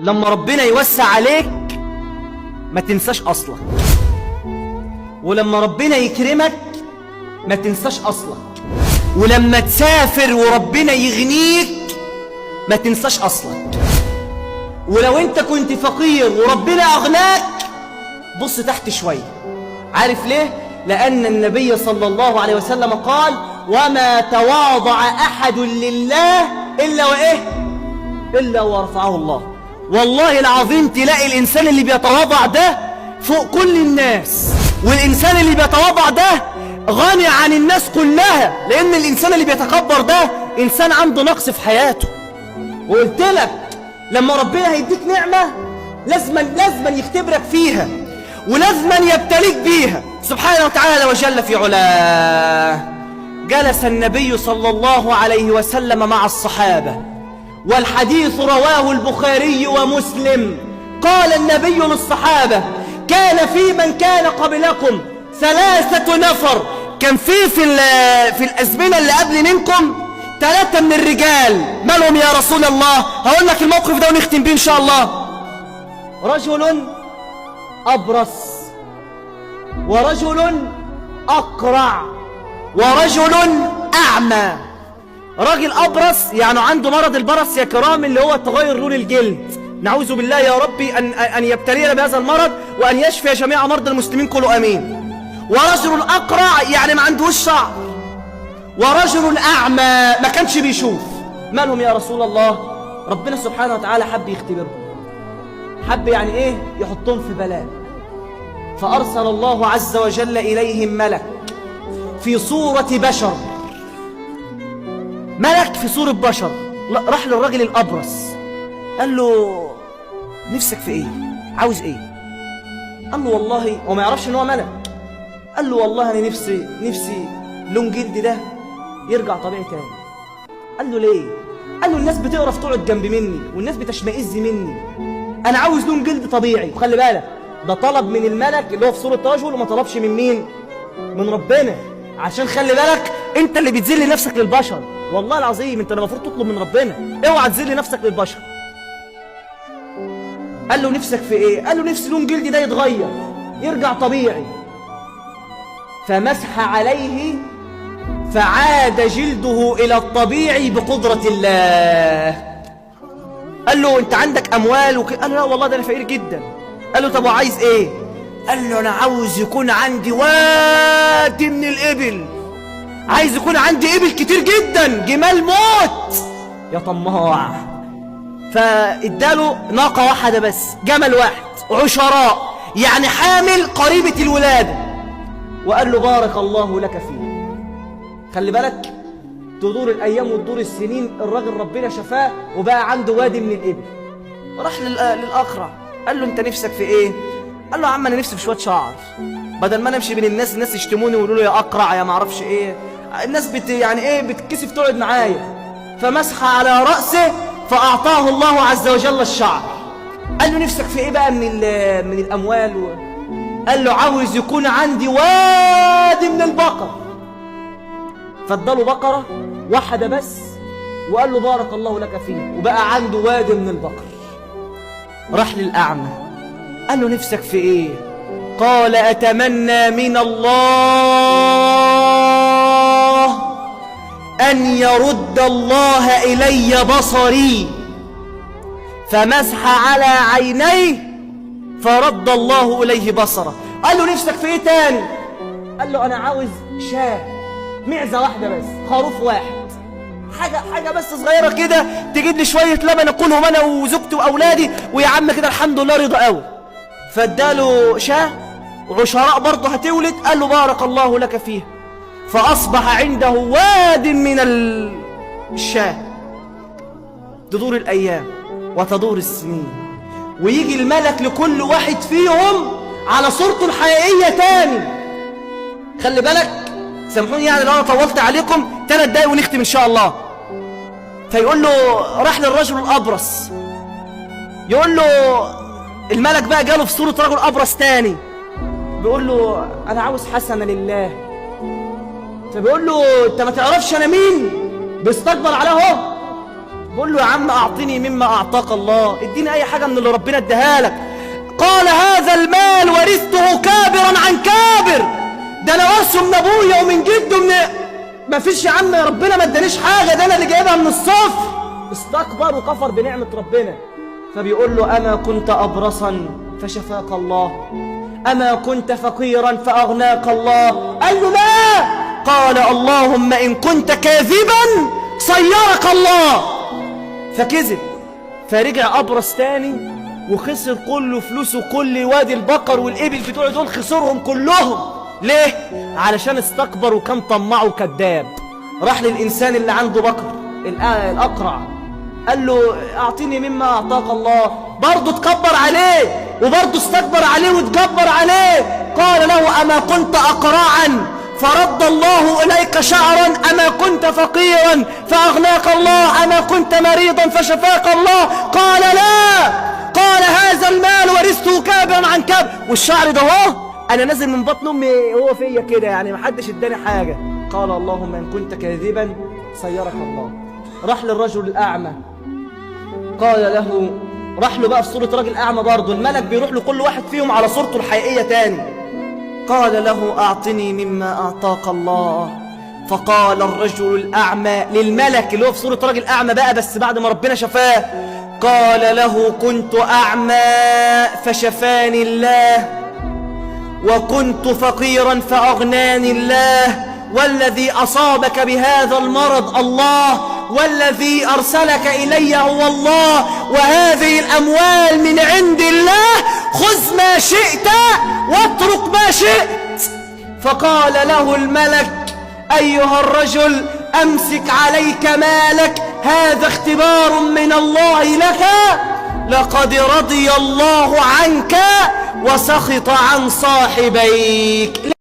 لما ربنا يوسع عليك ما تنساش أصلك، ولما ربنا يكرمك ما تنساش أصلك، ولما تسافر وربنا يغنيك ما تنساش أصلك، ولو انت كنت فقير وربنا أغناك بص تحت شوية. عارف ليه؟ لأن النبي صلى الله عليه وسلم قال: وما تواضع أحد لله إلا ورفعه الله. والله العظيم تلاقي الإنسان اللي بيتواضع ده فوق كل الناس، والإنسان اللي بيتواضع ده غني عن الناس كلها، لأن الإنسان اللي بيتكبر ده إنسان عنده نقص في حياته. وقلت لك لما ربنا هيديك نعمة لازما يختبرك فيها، ولازما يبتليك بيها سبحانه وتعالى وجل في علاه. جلس النبي صلى الله عليه وسلم مع الصحابة، والحديث رواه البخاري ومسلم. قال النبي للصحابة: كان في من كان قبلكم 3 نفر، كان في الأزمنة اللي قبل منكم 3 من الرجال. مالهم يا رسول الله؟ هقول لك الموقف ده ونختم بيه إن شاء الله. رجل أبرص، ورجل أقرع، ورجل أعمى. راجل أبرص يعني عنده مرض البرص يا كرام، اللي هو تغير لون الجلد. نعوذ بالله يا ربي أن يبتلينا بهذا المرض، وأن يشفي جميع مرضى المسلمين كله أمين. ورجل أقرع يعني ما عندهوش شعر، ورجل أعمى ما كانش بيشوف. مالهم يا رسول الله؟ ربنا سبحانه وتعالى حب يختبرهم، حب يعني إيه؟ يحطهم في بلاء. فأرسل الله عز وجل إليهم ملك في صورة بشر، ملك في صورة بشر. راح للراجل الأبرص قال له: نفسك في إيه؟ عاوز إيه؟ قال له والله، وما يعرفش إن هو ملك. قال له والله أنا نفسي لون جلدي ده يرجع طبيعي تاني. قال له ليه؟ قال له الناس بتقرف تقعد جنب مني، والناس بتشمئز مني، أنا عاوز لون جلد طبيعي. وخلي بالك ده طلب من الملك اللي هو في صورة رجل، وما طلبش من مين؟ من ربنا. عشان خلي بالك انت اللي بتذل نفسك للبشر، والله العظيم انت المفروض تطلب من ربنا، اوعى تذل نفسك للبشر. قال له نفسك في ايه؟ قال له نفسي لون جلدي ده يتغير يرجع طبيعي. فمسح عليه فعاد جلده الى الطبيعي بقدرة الله. قال له انت عندك اموال قال له لا والله ده انا فقير جدا. قال له طب وعايز ايه؟ قال له انا عاوز يكون عندي وادي من الابل، عايز يكون عندي ابل كتير جدا، جمال موت يا طماع. فاداله ناقة واحدة بس، جمل واحد، عشراء يعني حامل قريبة الولادة، وقال له بارك الله لك فيه. خلي بالك تدور الايام وتدور السنين، الراجل ربنا شفاه وبقى عنده وادي من الابل. راح للاقرع قال له انت نفسك في ايه؟ قال له يا عم انا نفسي في شويه شعر، بدل ما انا امشي بين الناس يشتموني ويقولوا لي يا اقرع يا ما اعرفش ايه، الناس يعني ايه بتتكسف تقعد معايا. فمسح على راسه فاعطاه الله عز وجل الشعر. قال له نفسك في ايه بقى من الاموال؟ قال له عاوز يكون عندي وادي من البقر. فاداله بقره واحده بس، وقال له بارك الله لك فيه، وبقى عنده وادي من البقر. راح للأعمى قال له نفسك في ايه؟ قال أتمنى من الله أن يرد الله إلي بصري. فمسح على عينيه فرد الله إليه بصره. قال له نفسك في ايه تاني؟ قال له أنا عاوز شاة، معزة واحدة بس، خروف واحد، حاجة بس صغيرة كده تجيب لي شوية لبن أكلهم أنا وزوجتي وأولادي، ويا عم كده الحمد لله رضا قوي. فاداله شاه وعشراء برضه هتولد. قال له بارك الله لك فيه. فأصبح عنده واد من الشاه. تدور الأيام وتدور السنين، ويجي الملك لكل واحد فيهم على صورته الحقيقية تاني. خلي بالك، سامحوني يعني لو أنا طولت عليكم، 3 دقايق ونختم إن شاء الله. فيقول له راح للرجل الأبرص، يقول له الملك بقى جاله في صورة رجل أبرص تاني، بيقول له أنا عاوز حسنة لله. فبيقول له أنت ما تعرفش أنا مين؟ بيستكبر عليه اهو. بقول له يا عم أعطني مما أعطاك الله، اديني أي حاجة من اللي ربنا اداها لك. قال هذا المال ورثته كابرا عن كابر، ده أنا ورثه من أبويا ومن جده ما فيش يا عم، ربنا ما ادانيش حاجة، ده أنا اللي جايبها من الصفر. استكبر وكفر بنعمة ربنا. فبيقول له أما كنت أبرصا فشفاك الله، أما كنت فقيرا فأغناك الله؟ قال له لا. قال اللهم إن كنت كاذبا صيرك الله. فكذب، فرجع أبرص تاني وخسر كل فلوسه، كل وادي البقر والإبل بتوعه دول خسرهم كلهم. ليه؟ علشان استكبر وكان طماع وكذاب. راح للإنسان اللي عنده بقر الأقرع، قال له أعطيني مما أعطاك الله، برضه تكبر عليه وبرضه استكبر عليه وتجبر عليه. قال له أما كنت أقرعا فرد الله إليك شعرا، أما كنت فقيرا فأغناك الله، أما كنت مريضا فشفاك الله؟ قال لا. قال هذا المال ورثته كابرا عن كابر، والشعر ده هو أنا نازل من بطن أمي هو فيا كده، يعني محدش اداني حاجة. قال اللهم إن كنت كاذبا صيرك الله. راح للرجل الأعمى، قال له، راح له بقى في صورة راجل أعمى برضه، الملك بيروح لكل واحد فيهم على صورته الحقيقية تاني. قال له أعطني مما أعطاك الله. فقال الرجل الأعمى للملك اللي هو في صورة راجل أعمى بقى بس بعد ما ربنا شفاه، قال له كنت أعمى فشفاني الله، وكنت فقيرا فأغناني الله، والذي أصابك بهذا المرض الله، والذي أرسلك إلي هو الله، وهذه الأموال من عند الله، خذ ما شئت واترك ما شئت. فقال له الملك أيها الرجل أمسك عليك مالك، هذا اختبار من الله لك، لقد رضي الله عنك وسخط عن صاحبيك.